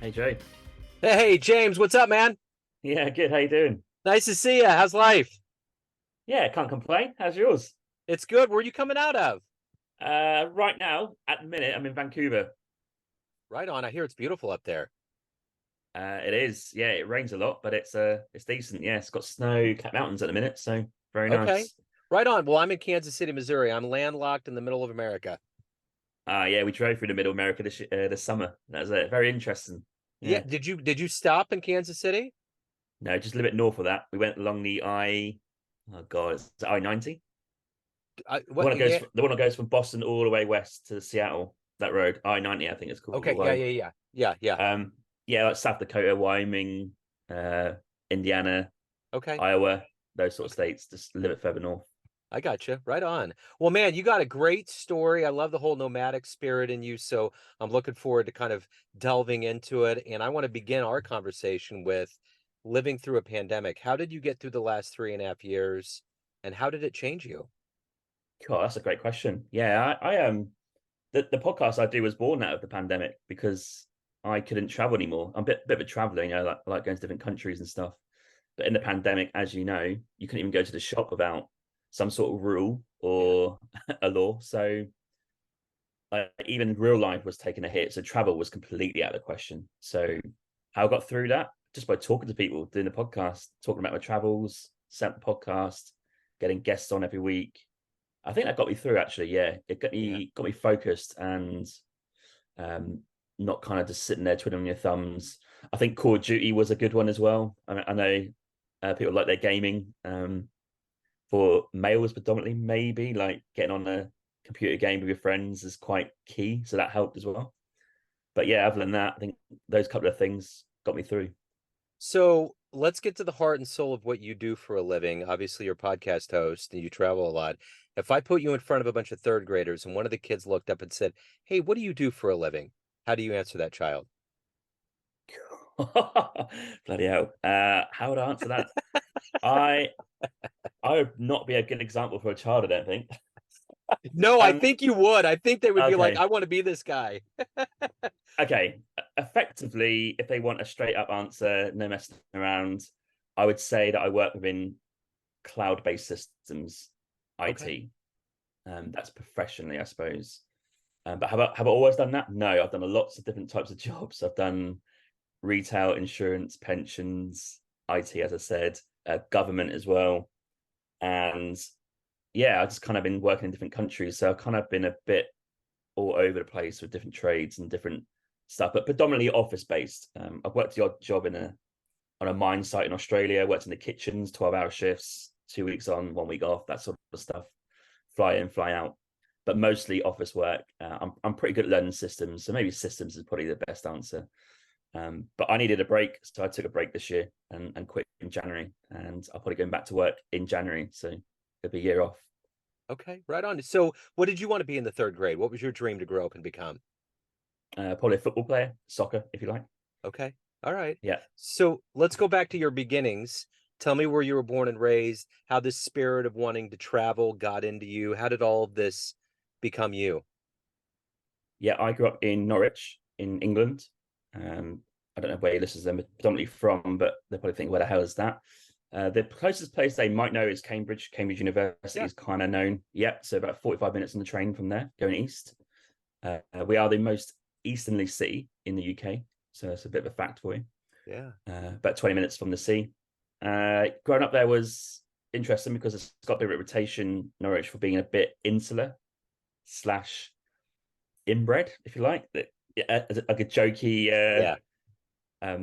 Hey Joe. Hey, James, what's up, man? Yeah, good. How you doing? Nice to see you. How's life? Yeah, can't complain. How's yours? It's good. Where are you coming out of? Right now, at the minute, I'm in Vancouver. Right on. I hear it's beautiful up there. It is. Yeah, it rains a lot, but it's decent. Yeah, it's got snow-capped mountains at the minute, so very Okay. nice. Right on. Well, I'm in Kansas City, Missouri. I'm landlocked in the middle of America. Yeah, we drove through the middle of America this summer. That was very interesting. Yeah. Yeah. Did you stop in Kansas City? No, just a little bit north of that. We went along oh God, it's I-90. The What? one that goes Yeah. from, the one that goes from Boston all the way west to Seattle. That road, I-90, I think it's called. Okay. Yeah. Yeah. Yeah. Yeah. Yeah. Um, yeah, like South Dakota, Wyoming, uh, Indiana, Okay. Iowa, those sort of Okay. states, just a little bit further north. I got you. Right on. Well, man, you got a great story. I love the whole nomadic spirit in you. So I'm looking forward to kind of delving into it. And I want to begin our conversation with living through a pandemic. How did you get through the last 3.5 years? And how did it change you? God, that's a great question. Yeah, the podcast I do was born out of the pandemic because I couldn't travel anymore. I'm a bit of a traveler, like going to different countries and stuff. But in the pandemic, as you know, you couldn't even go to the shop without some sort of rule Yeah. or a law. So even real life was taking a hit. So travel was completely out of the question. So how I got through that just by talking to people, doing the podcast, talking about my travels, set the podcast, getting guests on every week. I think that got me through actually. Yeah, it got Yeah. me focused and um, not kind of just sitting there twiddling your thumbs. I think Call of Duty was a good one as well. I know people like their gaming. For males predominantly, maybe like getting on a computer game with your friends is quite key. So that helped as well. But yeah, other than that, I think those couple of things got me through. So let's get to the heart and soul of what you do for a living. Obviously, you're a podcast host and you travel a lot. If I put you in front of a bunch of third graders and one of the kids looked up and said, "Hey, what do you do for a living?" How do you answer that child? Bloody hell. How would I answer that? I I would not be a good example for a child, I don't think. No, I Um, think you would. I think they would be like, okay. "I want to be this guy." Okay. Effectively, if they want a straight up answer, no messing around, I would say that I work within cloud-based systems, Okay. IT. That's professionally, I suppose. But have I always done that? No, I've done lots of different types of jobs. I've done retail, insurance, pensions, IT, as I said, government as well. And yeah, I've just kind of been working in different countries. So I've kind of been a bit all over the place with different trades and different stuff, but predominantly office based. I've worked the odd job in a on a mine site in Australia, worked in the kitchens, 12-hour shifts, 2 weeks on, 1 week off, that sort of stuff. Fly in, fly out. But mostly office work. I'm pretty good at learning systems, so maybe systems is probably the best answer. But I needed a break, so I took a break this year and quit in January, and I'll probably going back to work in January, so it'll be a year off. Okay, right on. So, what did you want to be in the third grade? What was your dream to grow up and become? Probably a football player, soccer, if you like. Okay. All right. Yeah, So let's go back to your beginnings. Tell me where you were born and raised, how this spirit of wanting to travel got into you. How did all of this become you? yeah. I grew up in Norwich, in England. Um, I don't know where your listeners are predominantly from, but they probably think, where the hell is that? The closest place they might know is Cambridge. Cambridge University Yeah. is kind of known. Yeah, so about 45 minutes on the train from there, going east. We are the most easternly city in the UK, so that's a bit of a fact for you. Yeah. About 20 minutes from the sea. Growing up there was interesting because it's got a bit of a reputation, Norwich, for being a bit insular slash inbred, if you like. Like a jokey Yeah.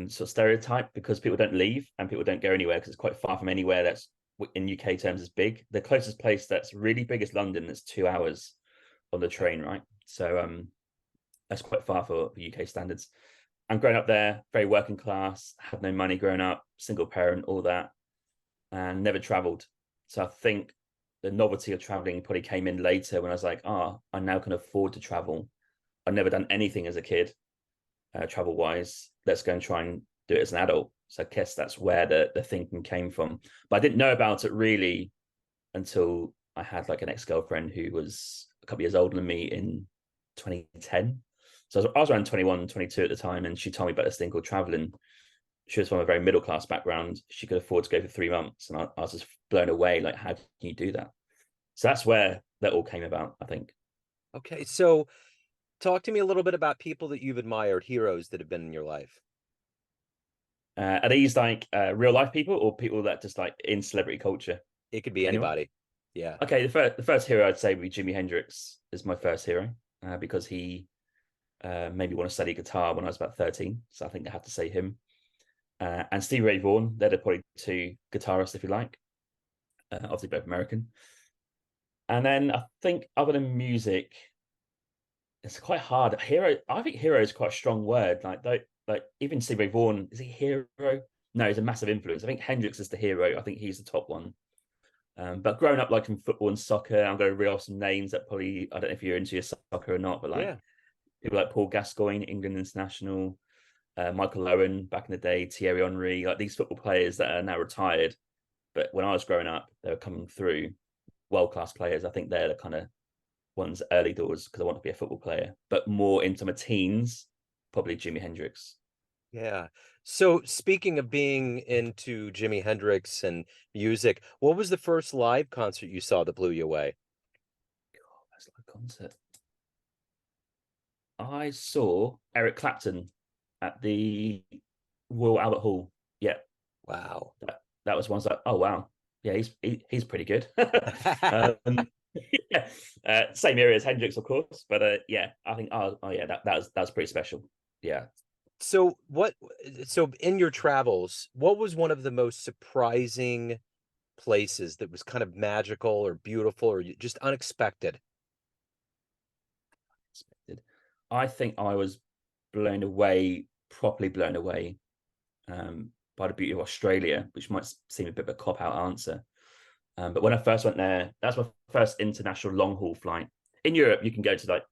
sort of stereotype because people don't leave and people don't go anywhere because it's quite far from anywhere that's in UK terms is big. The closest place that's really big is London. That's 2 hours on the Okay. train, right? So that's quite far for UK standards. And growing up there, very working class, had no money growing up, single parent, all that, and never traveled. So I think the novelty of traveling probably came in later when I was like, I now can afford to travel. I've never done anything as a kid, travel wise. Let's go and try and do it as an adult. So I guess that's where the thinking came from. But I didn't know about it really until I had like an ex girlfriend who was a couple of years older than me in 2010. So I was around 21, 22 at the time, and she told me about this thing called traveling. She was from a very middle class background. She could afford to go for 3 months, and I was just blown away. Like, how can you do that? So that's where that all came about, I think. Okay, so talk to me a little bit about people that you've admired, heroes that have been in your life. Are these like real life people or people that just like in celebrity culture? It could be Anyone? anybody. Yeah. Okay, the first hero I'd say would be Jimi Hendrix is my first hero because he made me want to study guitar when I was about 13. So I think I have to say him. And Stevie Ray Vaughan, they're probably two guitarists, if you like. Obviously, both American. And then I think other than music, it's quite hard. Hero, I think hero is quite a strong word. Like even Stevie Ray Vaughan, is he hero? No, he's a massive influence. I think Hendrix is the hero. I think he's the top one. But growing up like in football and soccer, I'm going to reel off some names that probably I don't know if you're into your soccer or not, but like Yeah. people like Paul Gascoigne, England international, Michael Owen back in the day, Thierry Henry, like these football players that are now retired. But when I was growing up, they were coming through world class players. I think they're the kind of ones early doors because I want to be a football player, but more into my teens, probably Jimi Hendrix. Yeah. So speaking of being into Jimi Hendrix and music, what was the first live concert you saw that blew you away? That's like a concert. I saw Eric Clapton at the Royal Albert Hall. Yeah, Wow. that was one. Like, oh wow, yeah, he's pretty good. um, yeah. Same area as Hendrix, of course, but yeah, I think oh yeah, that was pretty special. Yeah, So what so in your travels, what was one of the most surprising places that was kind of magical or beautiful or just unexpected? expected. I think I was blown away, properly blown away, by the beauty of Australia, which might seem a bit of a cop out answer. But when I first went there, that's my first international long haul flight. In Europe, you can go to like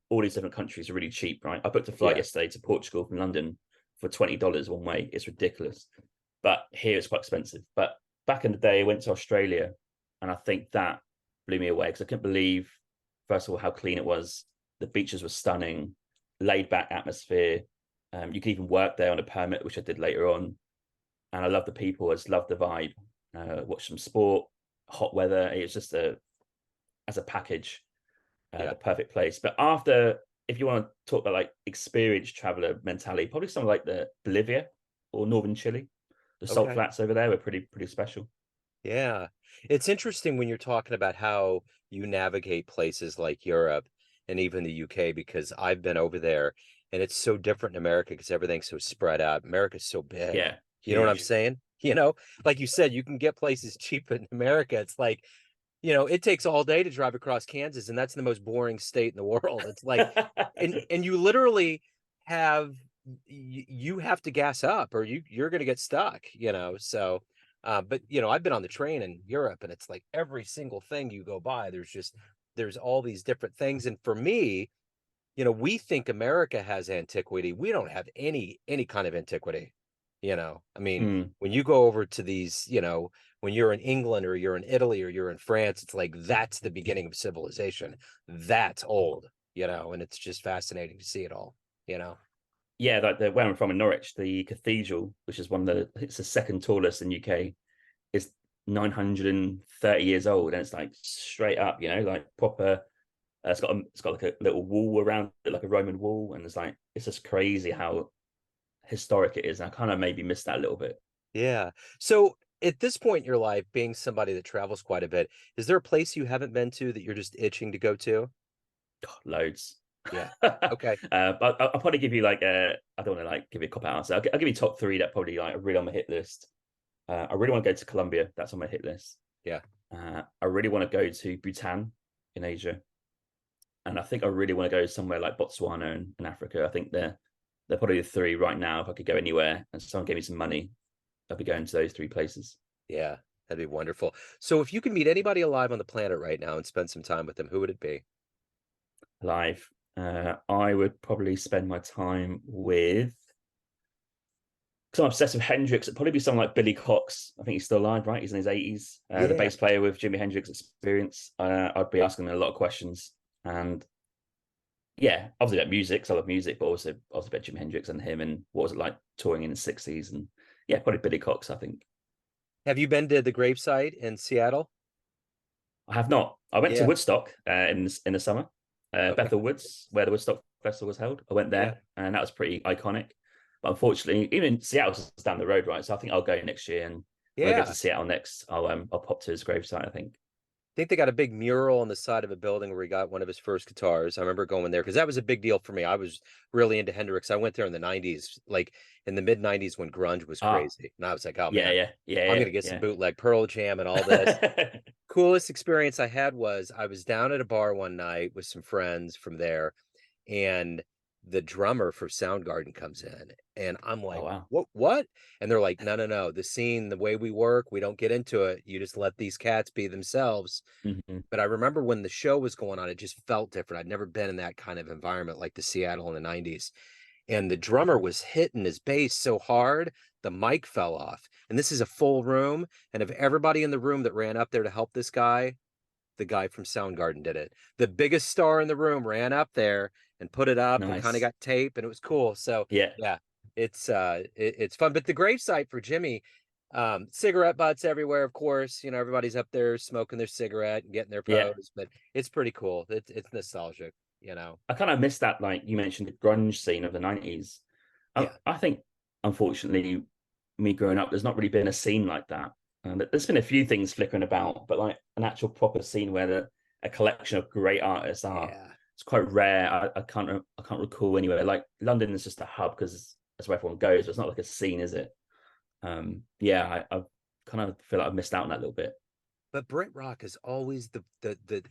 all these different countries are really cheap, right? I booked a flight Yeah. yesterday to Portugal from London for $20 one way. It's ridiculous. But here it's quite expensive. But back in the day, I went to Australia, and I think that blew me away because I couldn't believe, first of all, how clean it was. The beaches were stunning, laid back atmosphere. You could even work there on a permit, which I did later on. And I love the people. I just love the vibe. Watch some sport, hot weather. It was just as a package, Yeah. the perfect place. But after, if you want to talk about like experienced traveler mentality, probably something like the Bolivia or northern Chile. The salt Okay. flats over there were pretty special. Yeah. It's interesting when you're talking about how you navigate places like Europe and even the UK because I've been over there and it's so different in America because everything's so spread out. America's so big. Yeah, You know what I'm huge. saying? Like you said, you can get places cheap in America. It's like, it takes all day to drive across Kansas, and that's the most boring state in the world. It's like, and you literally have you have to gas up or you're going to get stuck. So but I've been on the train in Europe and it's like every single thing you go by there's all these different things, and for me, we think America has antiquity. We don't have any kind of antiquity. I mean, Mm. when you go over to these, when you're in England or you're in Italy or you're in France, it's like that's the beginning of civilization. That's old, and it's just fascinating to see it all. Yeah, like where I'm from in Norwich, the cathedral, which is it's the second tallest in UK, is 930 years old, and it's like straight up, like proper. It's got like a little wall around it, like a Roman wall, and it's just crazy how historic it is. And I kind of maybe missed that a little bit. Yeah. So at this point in your life, being somebody that travels quite a bit, is there a place you haven't been to that you're just itching to go to? God, loads. Yeah. But Okay. I'll probably give you like I don't want to like give you a cop out answer. I'll give you top three that probably like are really on my hit list. I really want to go to Colombia. That's on my hit list. Yeah. I really want to go to Bhutan in Asia, and I think I really want to go somewhere like Botswana in Africa. I think they're probably the three right now. If I could go anywhere and someone gave me some money, I'd be going to those three places. Yeah. That'd be wonderful. So if you could meet anybody alive on the planet right now and spend some time with them, who would it be? Live. I would probably spend my time with. Because I'm obsessed with Hendrix, it'd probably be someone like Billy Cox. I think he's still alive, right? He's in his 80s. The Yeah. bass player with Jimi Hendrix experience. I'd be asking him a lot of questions, and yeah, obviously about music, 'cause I love music, but also about Jimi Hendrix and him, and what was it like touring in the '60s, and yeah, probably Billy Cox, I think. Have you been to the gravesite in Seattle? I have not. I went to Yeah. Woodstock in the summer, Okay. Bethel Woods, where the Woodstock Festival was held. I went Yeah. there, and that was pretty iconic. But unfortunately, even Seattle's down the road, right? So I think I'll go next year, and when I go to Yeah. Seattle next, I'll pop to his gravesite, I think. Think they got a big mural on the side of a building where he got one of his first guitars. I remember going there because that was a big deal for me. I was really into Hendrix. I went there in the 90s, like in the mid 90s when grunge was Ah, crazy. And I was like, oh yeah, man, yeah, I'm yeah, gonna get some yeah, bootleg Pearl Jam and all this. yeah. Coolest experience I had was I was down at a bar one night with some friends from there, and the drummer for Soundgarden comes in, and I'm Oh like, wow. what? And they're like, no, no, no, the scene, the way we work, we don't get into it. You just let these cats be themselves. Hmm. But I remember when the show was going on, it just felt different. I'd never been in that kind of environment like the Seattle in the 90s. And the drummer was hitting his bass so hard, the mic fell off. And this is a full room. And of everybody in the room that ran up there to help this guy, the guy from Soundgarden did it. The biggest star in the room ran up there and put it up and kind of Nice. got tape, and it was cool. So Yeah, yeah, it's fun. But the gravesite for Jimmy, cigarette butts everywhere, of course. You know, everybody's up there smoking their cigarette and getting their yeah. pose, but it's pretty cool. It's nostalgic, you know. I kind of missed that. Like you mentioned, the grunge scene of the '90s. Yeah. I think, unfortunately, me growing up, there's not really been a scene like that. There's been a few things flickering about, but like an actual proper scene where a collection of great artists are, Yeah. it's quite rare. I can't recall anywhere. Like London is just a hub because that's where everyone goes. But it's not like a scene, is it? Yeah, I kind of feel like I've missed out on that a little bit. But Brit Rock is always the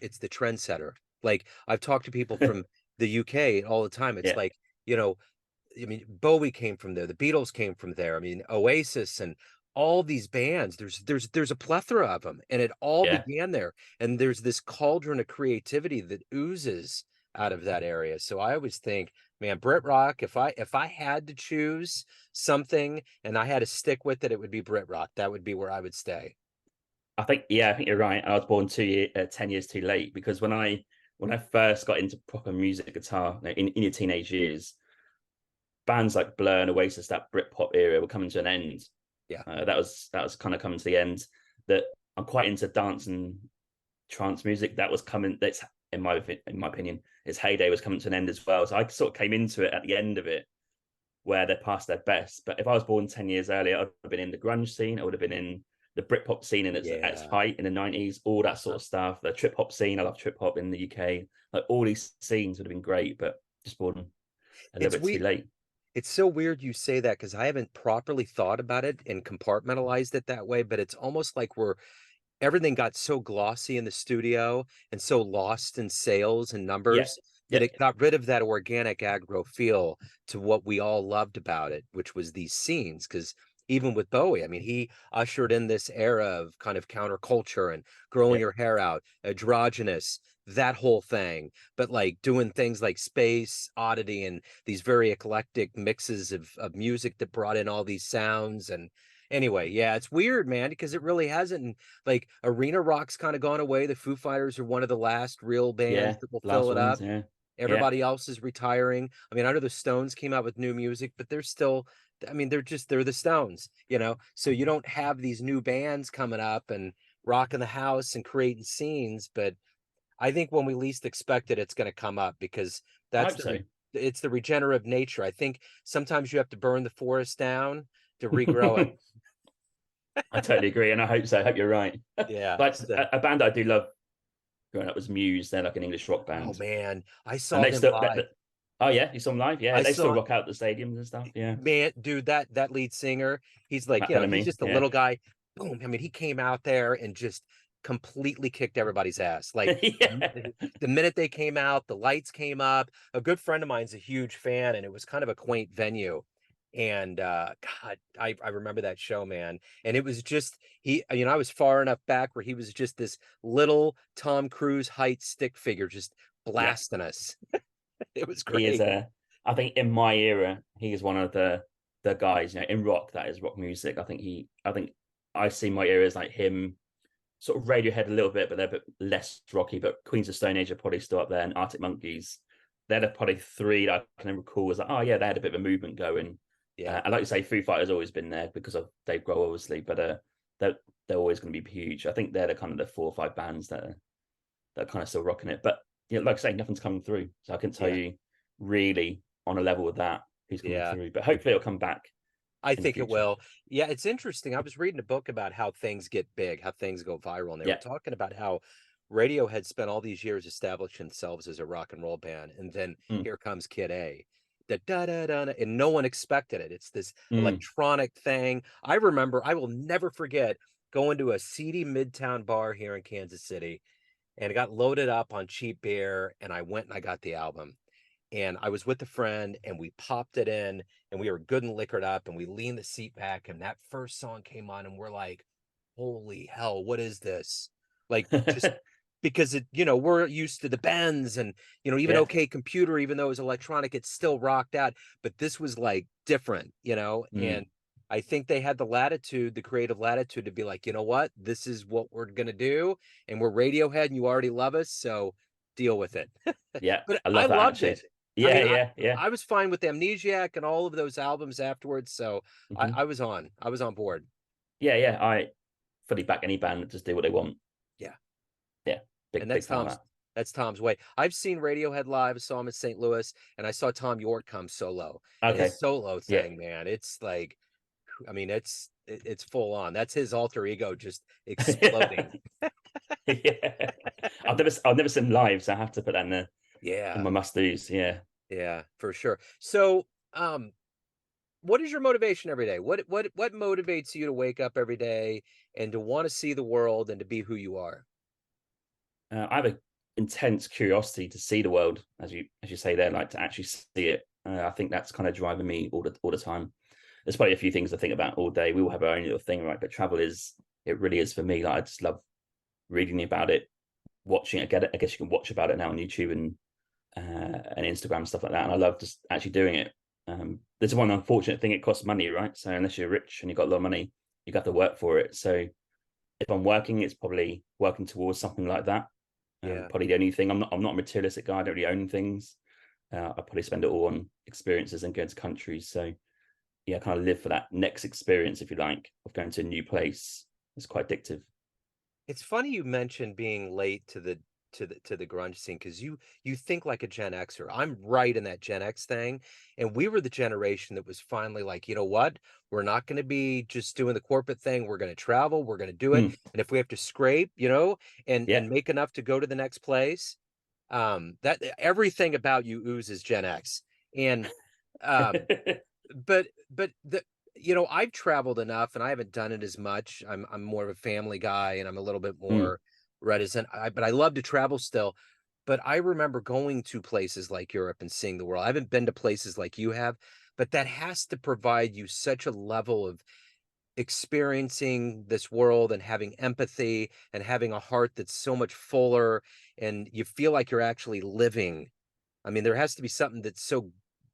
it's the trendsetter. Like I've talked to people from the UK all the time. It's Yeah, like, you know, I mean, Bowie came from there, the Beatles came from there. I mean, Oasis and all these bands. There's a plethora of them, and it all yeah. began there. And there's this cauldron of creativity that oozes out of that area. So I always think, man, Brit Rock. If I had to choose something and I had to stick with it, it would be Brit Rock. That would be where I would stay. Yeah, I think you're right. I was born 10 years too late because when I first got into proper music guitar in your teenage years, bands like Blur and Oasis, that Britpop era, were coming to an end. Yeah. That was kind of coming to the end. That I'm quite into dance and trance music. That was coming. That's in my opinion, its heyday was coming to an end as well. So I sort of came into it at the end of it, where they're past their best. But if I was born 10 years earlier, I would have been in the grunge scene. I would have been in the Britpop scene in at its Yeah. height in the '90s. All that sort Uh-huh. of stuff. The trip hop scene. I love trip hop in the UK. Like all these scenes would have been great, but just born a little It's bit too we late. It's so weird you say that because I haven't properly thought about it and compartmentalized it that way, but it's almost like we're everything got so glossy in the studio and so lost in sales and Yeah, numbers that yeah, it got rid of that organic aggro feel to what we all loved about it, which was these scenes. Because even with Bowie, I mean, he ushered in this era of kind of counterculture and growing yeah, your hair out, androgynous, that whole thing, but like doing things like Space Oddity and these very eclectic mixes of music that brought in all these sounds. And anyway, yeah, it's weird, man, because it really hasn't, like arena rock's kind of gone away. The Foo Fighters are one of the last real bands yeah. that will fill Last it ones, up. yeah, yeah. Everybody else is retiring. I mean, I know the Stones came out with new music, but they're still, I mean, they're the Stones, you know. So you don't have these new bands coming up and rocking the house and creating scenes. But I think when we least expect it, it's going to come up because I that's hope so. it's the regenerative nature. I think sometimes you have to burn the forest down to regrow it. I totally agree, and I hope so. I hope you're right. Yeah. Like So, a band I do love growing up was Muse. They're like an English rock oh band, man, I and saw they them still. live. Oh yeah, you saw them live. Yeah, I they still saw rock out the stadiums and stuff. Yeah, man, dude, that lead singer, he's like, Matt you know, he's Bellamy. just a Yeah, little guy. Boom. I mean, he came out there and just completely kicked everybody's ass. Like yeah, the minute they came out, the lights came up. A good friend of mine's a huge fan, and it was kind of a quaint venue. And God, I remember that show, man. And it was just he, you know, I was far enough back where he was just this little Tom Cruise height stick figure just yeah. blasting us. It was He is great. a. I think in my era, he is one of the guys. You know, in rock, that is rock music. I think I see my era as like him, sort of Radiohead a little bit, but they're a bit less rocky. But Queens of Stone Age are probably still up there, and Arctic Monkeys. they're probably three that I can recall was like, oh yeah, they had a bit of a movement going. Yeah. And like you say, Foo Fighters always been there because of Dave Grohl, obviously, but they're always going to be huge. I think they're the kind of the 4 or 5 bands that are kind of still rocking it. But yeah, like I say, nothing's coming through, so I can tell Yeah. you really on a level with that who's coming Yeah. through. But hopefully it'll come back I in the think it future. will. Yeah, it's interesting. I was reading a book about how things get big, how things go viral, and they were Yeah. talking about how Radiohead spent all these years establishing themselves as a rock and roll band, and then Mm. here comes Kid A. Da da da da, and no one expected it. It's this Mm. electronic thing. I remember, I will never forget going to a seedy Midtown bar here in Kansas City, and it got loaded up on cheap beer, and I went and I got the album. And I was with a friend and we popped it in and we were good and liquored up and we leaned the seat back and that first song came on and we're like, holy hell, what is this? Like just because it, we're used to the bends and even Yeah. OK Computer, even though it was electronic, it still rocked out. But this was like different. Mm. And I think they had the latitude, the creative latitude to be like, you know what, this is what we're gonna do, and we're Radiohead and you already love us, so deal with it. Yeah. But I I love that loved attitude. it. I Yeah. mean, I Yeah. Yeah. I was fine with Amnesiac and all of those albums afterwards, so I, Hmm. I was on. I was on board. Yeah. Yeah. I fully back any band that just do what they want. Yeah. Yeah. And Big fan of that. that's Tom's way. I've seen Radiohead live, saw him in St. Louis, and I saw Tom York come solo. And his Okay. solo Yeah. thing, man, it's like, I mean, it's full on. That's his alter ego just exploding. Yeah. I've never seen live, so I have to put that in Yeah. my must do's. Yeah. Yeah, for sure. So, what is your motivation every day? What motivates you to wake up every day and to want to see the world and to be who you are? I have an intense curiosity to see the world, as you say there, like to actually see it. I think that's kind of driving me all the time. There's probably a few things I think about all day. We all have our own little thing, right? But travel it really is for me. Like I just love reading about it, watching it. I guess you can watch about it now on YouTube and Instagram and stuff like that. And I love just actually doing it. There's one unfortunate thing: it costs money, right? So unless you're rich and you've got a lot of money, you have to work for it. So if I'm working, it's probably working towards something like that. Yeah. Probably the only thing I'm not a materialistic guy. I don't really own things. I probably spend it all on experiences and going to countries. So yeah, I kind of live for that next experience, if you like, of going to a new place. It's quite addictive. It's funny you mentioned being late to the grunge scene because you think like a Gen Xer. I'm right in that Gen X thing, and we were the generation that was finally like, you know what? We're not going to be just doing the corporate thing. We're going to travel. We're going to do it, Mm, and if we have to scrape, and yeah. and make enough to go to the next place, that everything about you oozes Gen X, and um, but I've traveled enough and I haven't done it as much. I'm more of a family guy and I'm a little bit Mm, more reticent. But I love to travel still. But I remember going to places like Europe and seeing the world. I haven't been to places like you have, but that has to provide you such a level of experiencing this world and having empathy and having a heart that's so much fuller and you feel like you're actually living. I mean, there has to be something that's so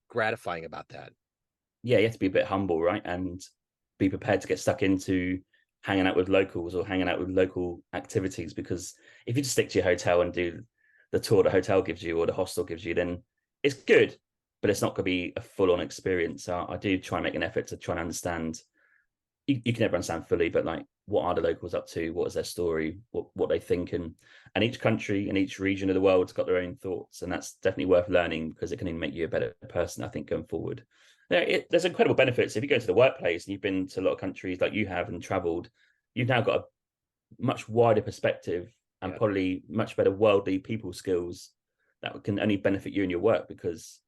gratifying about that. yeah, you have to be a bit humble, right? And be prepared to get stuck into hanging out with locals or hanging out with local activities. Because if you just stick to your hotel and do the tour the hotel gives you or the hostel gives you, then it's good, but it's not going to be a full on experience. So I do try and make an effort to try and understand. You can never understand fully, but like, what are the locals up to? What is their story? What they think, and each country and each region of the world's got their own thoughts, and that's definitely worth learning because it can make you a better person, I think, going forward. There's incredible benefits if you go to the workplace and you've been to a lot of countries like you have and traveled. You've now got a much wider perspective and Yeah. probably much better worldly people skills that can only benefit you in your work because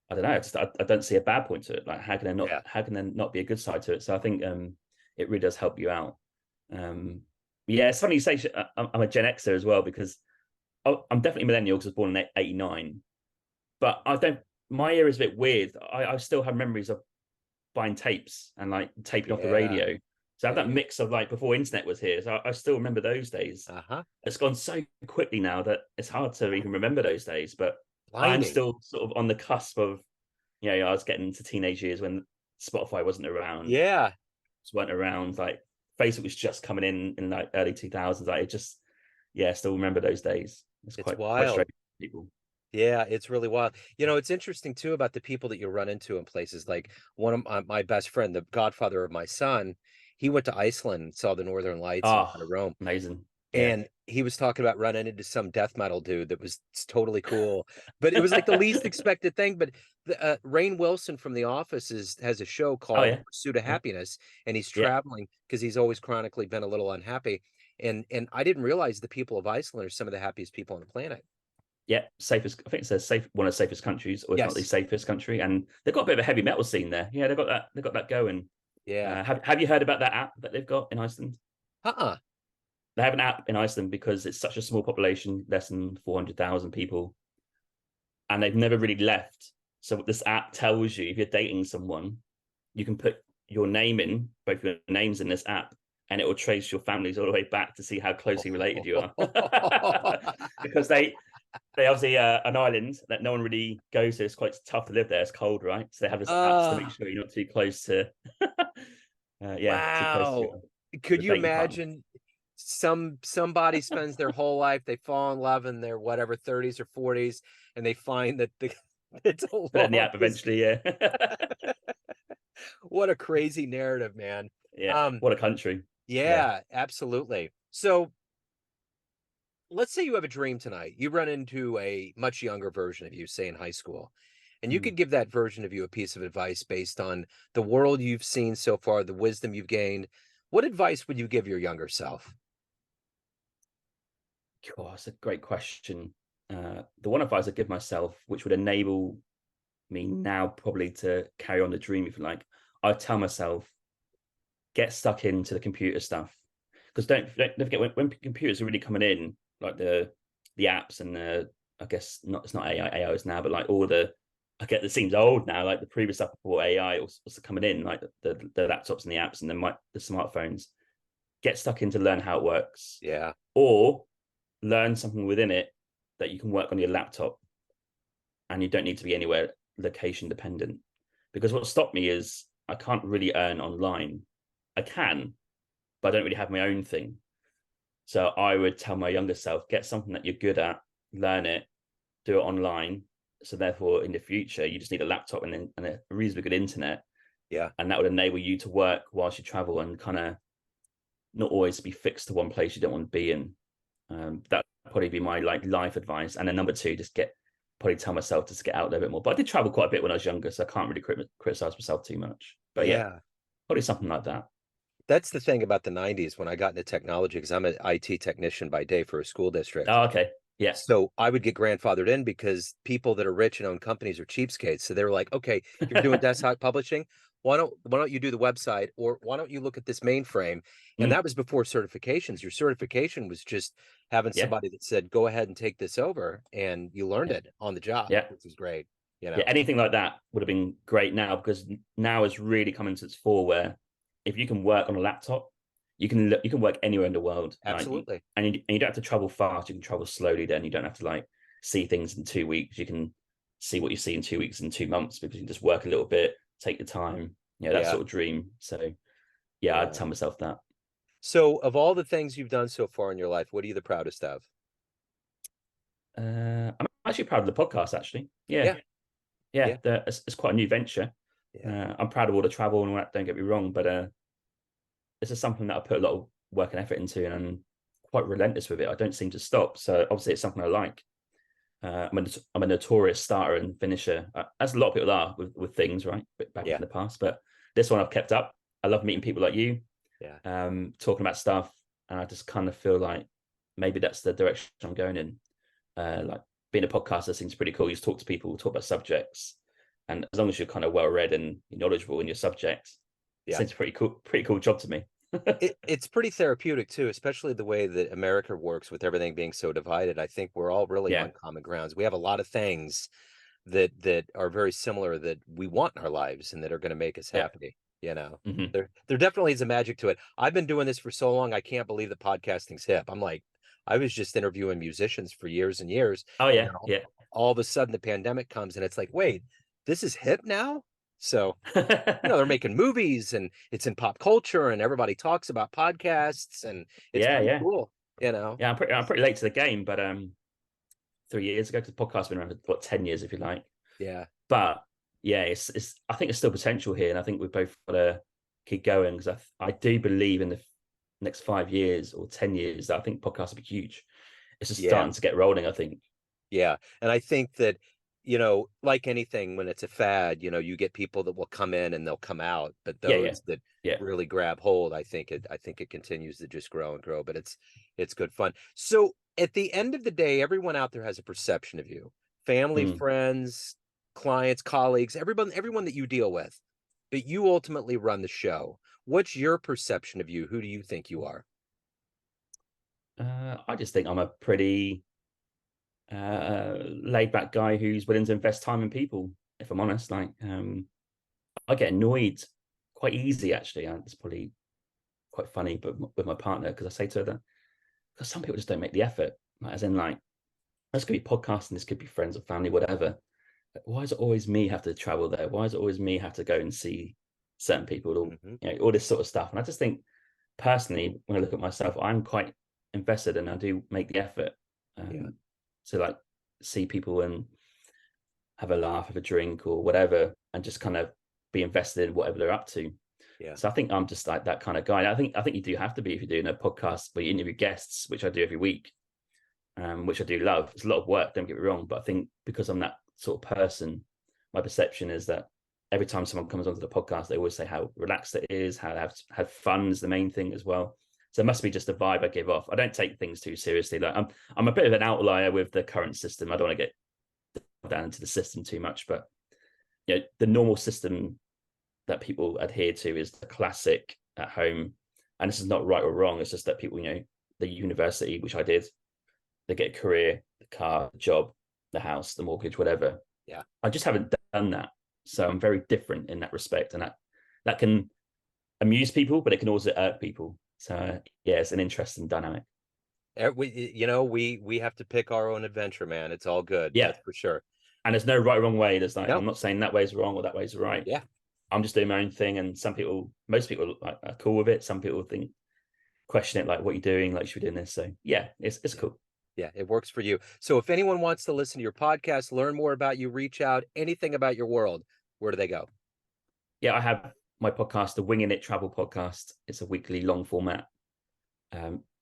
I don't know. I don't see a bad point to it. Like, how can there not? Yeah. How can there not be a good side to it? So I think it really does help you out. Um, yeah, it's funny you say I'm a Gen Xer as well because I'm definitely millennial because I was born in '89. But I don't. My era is a bit weird. I still have memories of buying tapes and like taping off the Yeah. radio. So I have Yeah. that mix of like before internet was here. So I still remember those days. Uh-huh. It's gone so quickly now that it's hard to even remember those days. But I'm Blinding. still sort of on the cusp of I was getting into teenage years when Spotify wasn't around, Yeah. weren't around. Like Facebook was just coming in like early 2000s. Like it just, yeah, I still remember those days. It's It's quite wild. strange for people. Yeah, it's really wild. It's interesting too about the people that you run into in places like one of my best friend, the godfather of my son, he went to Iceland, saw the Northern Lights and Oh, kind of Rome. amazing. Yeah. And he was talking about running into some death metal dude that was totally cool, but it was like the least expected thing. But Rainn Wilson from The Office has a show Oh called yeah. Pursuit of Yeah. Happiness, and he's Yeah. traveling because he's always chronically been a little unhappy. And I didn't realize the people of Iceland are some of the happiest people on the planet. Yeah, safest. I think it's a safe one of the safest countries, or if not the Yes. safest country. And they've got a bit of a heavy metal scene there. Yeah, they've got that. They've got that going. Yeah. Have you heard about that app that they've got in Iceland? Uh-uh. They have an app in Iceland because it's such a small population, less than 400,000 people, and they've never really left. So this app tells you if you're dating someone, you can put your name in, both your names in this app, and it will trace your families all the way back to see how closely related you are. Because they obviously an island that no one really goes to. It's quite tough to live there. It's cold, right? So they have this apps to make uh sure you're not too close to, yeah, too close to wow. your Could you dating partner. imagine somebody spends their whole life, they fall in love in their whatever 30s or 40s, and they find that it's a Put it in the long app eventually. Yeah, what a crazy narrative, man. yeah. um What a country. Yeah. yeah, absolutely. So let's say you have a dream tonight. You run into a much younger version of you, say in high school, and you Mm. could give that version of you a piece of advice based on the world you've seen so far, the wisdom you've gained. What advice would you give your younger self? Oh, that's a great question. The one advice I give myself, which would enable me now probably to carry on the dream, if you like, I tell myself, get stuck into the computer stuff. Because don't forget when computers are really coming in, like the apps and the, I guess not, it's not AI is now, but like all the, I get it seems old now, like the previous stuff before AI was coming in, like the laptops and the apps and the smartphones. Get stuck into learn how it works, Yeah. or learn something within it that you can work on your laptop, and you don't need to be anywhere location dependent. Because what stopped me is I can't really earn online. I can, but I don't really have my own thing. So I would tell my younger self, get something that you're good at, learn it, do it online. So therefore, in the future, you just need a laptop and a reasonably good internet, Yeah. and that would enable you to work whilst you travel and kind of not always be fixed to one place you don't want to be in. That would probably be my like life advice. And then number two, just probably tell myself to just get out there a bit more. But I did travel quite a bit when I was younger, so I can't really criticize myself too much. But yeah, Yeah. probably something like that. That's the thing about the 90s when I got into technology, because I'm an IT technician by day for a school district. Oh, okay. Yeah. So I would get grandfathered in because people that are rich and own companies are cheapskates. So they were like, okay, you're doing desktop publishing. Why don't you do the website, or why don't you look at this mainframe? And Mm, that was before certifications. Your certification was just having yeah. somebody that said, go ahead and take this over, and you learned Yeah. it on the job, Yeah. which was great, you Yeah. know. Anything like that would have been great now, because now is really coming to its fore where if you can work on a laptop, you can work anywhere in the world. Absolutely. And you don't have to travel fast. You can travel slowly. Then you don't have to like see things in 2 weeks. You can see what you see in 2 weeks in 2 months, because you can just work a little bit, take your time. That Yeah. sort of dream. So yeah, I'd Yeah. tell myself that. So of all the things you've done so far in your life, what are you the proudest of? I'm actually proud of the podcast. Actually, yeah, Yeah. yeah. Yeah. It's quite a new venture. Yeah. I'm proud of all the travel and all that. Don't get me wrong, but this is something that I put a lot of work and effort into, and I'm quite relentless with it. I don't seem to stop. So obviously, it's something I like. I'm a notorious starter and finisher, as a lot of people are with things, right? Back in Yeah. the past, but this one I've kept up. I love meeting people like you, Yeah. talking about stuff, and I just kind of feel like maybe that's the direction I'm going in. Like being a podcaster seems pretty cool. You just talk to people, talk about subjects, and as long as you're kind of well read and knowledgeable in your subjects, it Yeah. seems a pretty cool job to me. It's pretty therapeutic too, especially the way that America works with everything being so divided. I think we're all really Yeah, on common grounds. We have a lot of things that are very similar that we want in our lives and that are going to make us yeah, happy. You know, hmm there definitely is a magic to it. I've been doing this for so long, I can't believe that podcasting's hip. I'm like, I was just interviewing musicians for years and years, oh and yeah, then yeah. all of a sudden the pandemic comes and it's like, wait, this is hip now? So they're making movies and it's in pop culture and everybody talks about podcasts and it's Yeah, pretty yeah, cool, you know. yeah. I'm pretty late to the game, but 3 years ago, because podcast's been around for what, 10 years, if you like. Yeah. But yeah, it's I think there's still potential here, and I think we've both got to keep going, because I do believe in the next 5 years or 10 years that I think podcasts will be huge. It's just Yeah. starting to get rolling, I think. Yeah. And I think that, like anything, when it's a fad, you get people that will come in and they'll come out, but Yeah, yeah, those that yeah. really grab hold, I think it continues to just grow and grow, but it's good fun. So at the end of the day, everyone out there has a perception of you, family, Mm. friends, clients, colleagues, everyone that you deal with, but you ultimately run the show. What's your perception of you? Who do you think you are? I just think I'm a pretty laid back guy who's willing to invest time in people. If I'm honest, like I get annoyed quite easy. Actually, and it's probably quite funny, but with my partner, because I say to her that, because some people just don't make the effort. Like, as in, like, this could be podcasting, this could be friends or family, whatever. Why is it always me have to travel there? Why is it always me have to go and see certain people? All, Hmm. all this sort of stuff. And I just think, personally, when I look at myself, I'm quite invested and I do make the effort. Yeah. So, like, see people and have a laugh, have a drink or whatever, and just kind of be invested in whatever they're up to. Yeah. So I think I'm just like that kind of guy. I think you do have to be if you're doing a podcast where you interview guests, which I do every week, which I do love. It's a lot of work, don't get me wrong, but I think because I'm that sort of person, my perception is that every time someone comes onto the podcast, they always say how relaxed it is, how they have fun is the main thing as well. So it must be just a vibe I give off. I don't take things too seriously. Like I'm a bit of an outlier with the current system. I don't want to get down into the system too much, but the normal system that people adhere to is the classic at home. And this is not right or wrong. It's just that people, the university, which I did, they get a career, the car, the job, the house, the mortgage, whatever. Yeah. I just haven't done that. So I'm very different in that respect. And that can amuse people, but it can also irk people. So yeah, it's an interesting dynamic. We have to pick our own adventure, man. It's all good. Yeah. That's for sure. And there's no right or wrong way. There's like, No. I'm not saying that way's wrong or that way's right. Yeah. I'm just doing my own thing. And most people are cool with it. Some people think, question it, like, what you're doing, like, should we be doing this? So yeah, it's Yeah. cool. Yeah, it works for you. So if anyone wants to listen to your podcast, learn more about you, reach out, anything about your world, where do they go? Yeah, I have my podcast, the Winging It Travel Podcast. It's a weekly long format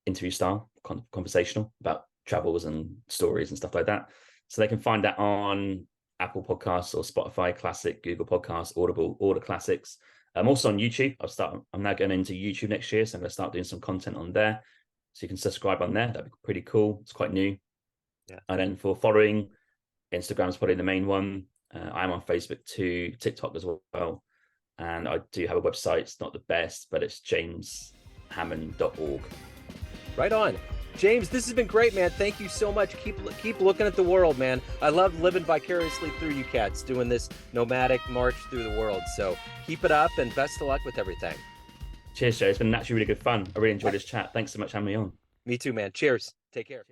interview style, conversational about travels and stories and stuff like that. So they can find that on Apple Podcasts or Spotify Classic, Google Podcasts, Audible, all the classics. I'm also on YouTube. I'm now going into YouTube next year, so I'm going to start doing some content on there. So you can subscribe on there. That'd be pretty cool. It's quite new. Yeah. And then for following, Instagram's probably the main one. I'm on Facebook too, TikTok as well. And I do have a website. It's not the best, but it's jameshammond.org. Right on. James, this has been great, man. Thank you so much. Keep looking at the world, man. I love living vicariously through you cats, doing this nomadic march through the world. So keep it up and best of luck with everything. Cheers, Joe. It's been actually really good fun. I really enjoyed this chat. Thanks so much for having me on. Me too, man. Cheers. Take care.